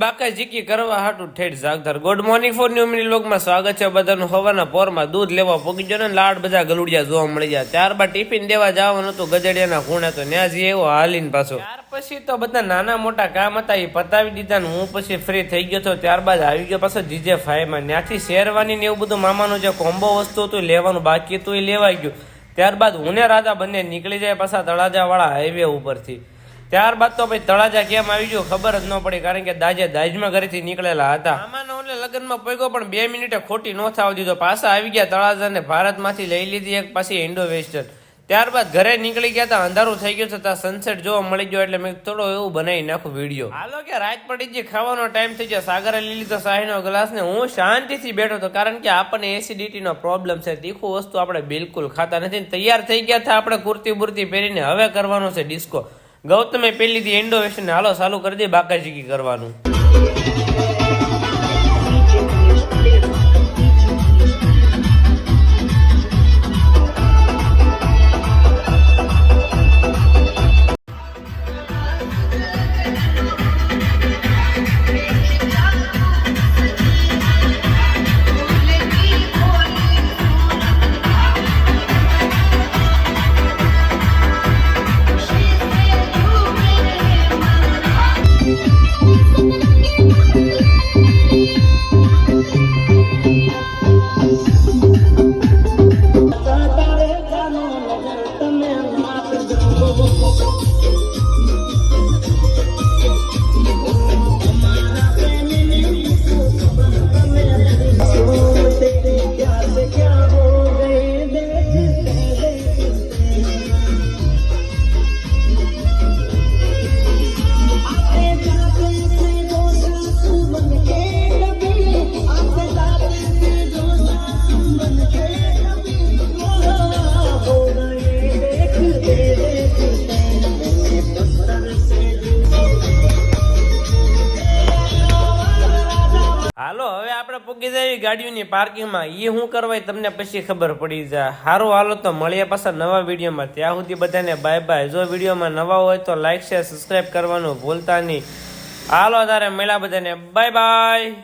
બાકાજીકી કરવા હાટું ઠેઠ જાગધાર. Good morning for new mini વ્લોગમાં સ્વાગત છે બધાનું. હવાના પોરમાં દૂધ લેવા પોગી ગયો ને લાડ બધા ગલુડિયા જોવા મળી જાય. ત્યારબાદ ટિફિન દેવા જવાનું હતું ગજડિયાના ખૂણે, તો ત્યાં જઈએ એવો હાલીને પાછો. ત્યાર પછી તો બધા નાના મોટા કામ હતા એ પતાવી દીધા ને હું પછી ફ્રી થઈ ગયો હતો. ત્યારબાદ આવી ગયો પાછો જીજે ફાઈમાં. ત્યાંથી શેરવાની ને એવું બધું મામાનું જે કોમ્બો વસ્તુ હતું લેવાનું બાકી હતું એ લેવાઈ ગયું. ત્યારબાદ હું ને રાજા બંને નીકળી જાય પાછા તળાજા વાળા હાઈવે ઉપરથી. ત્યારબાદ તો ભાઈ તળાજા કેમ આવી ગયો ખબર જ ન પડી, કારણ કે દાજમાં ઘરેથી નીકળેલા હતા. મામાના ઓલે લગ્નમાં પગ્યો પણ 2 મિનિટે ખોટી ન થવા દીધો. પાછા આવી ગયા તળાજા ને ભારતમાંથી લઈ લીધી એક પાછી ઇન્ડો વેસ્ટર્ન. ત્યારબાદ ઘરે નીકળી ગયા હતા, અંધારું થઈ ગયું છતાં સનસેટ જોવા મળી ગયો એટલે મેં થોડો એવું બનાવી નાખું વિડીયો. હાલો કે રાત પડી ગઈ, ખાવાનો ટાઈમ થઈ ગયો. સાગરે લઈ લીધો શાહીનો ગ્લાસ ને હું શાંતિથી બેઠો હતો, કારણ કે આપણને એસિડિટીનો પ્રોબ્લેમ છે. તીખું વસ્તુ આપણે બિલકુલ ખાતા નથી. તૈયાર થઈ ગયા હતા આપણે કુર્તી બુર્તી પહેરીને. હવે કરવાનો છે ડિસ્કો. ગૌતમે પેલી દી ઇન્ડો વેસ્ટર્ન હાલો ચાલુ કરી દે બાકાજીકી કરવાનું. હાલો હવે આપણે પૂગી જાય ગાડીઓની પાર્કિંગમાં. એ શું કરવાય તમને પછી ખબર પડી જાય. સારું હાલો તો મળીએ પાછા નવા વિડીયોમાં. ત્યાં સુધી બધાને બાય બાય. જો વિડીયોમાં નવા હોય તો લાઈક શેર સબસ્ક્રાઈબ કરવાનું ભૂલતા નહીં. હાલો તારે મળ્યા બધાને બાય બાય.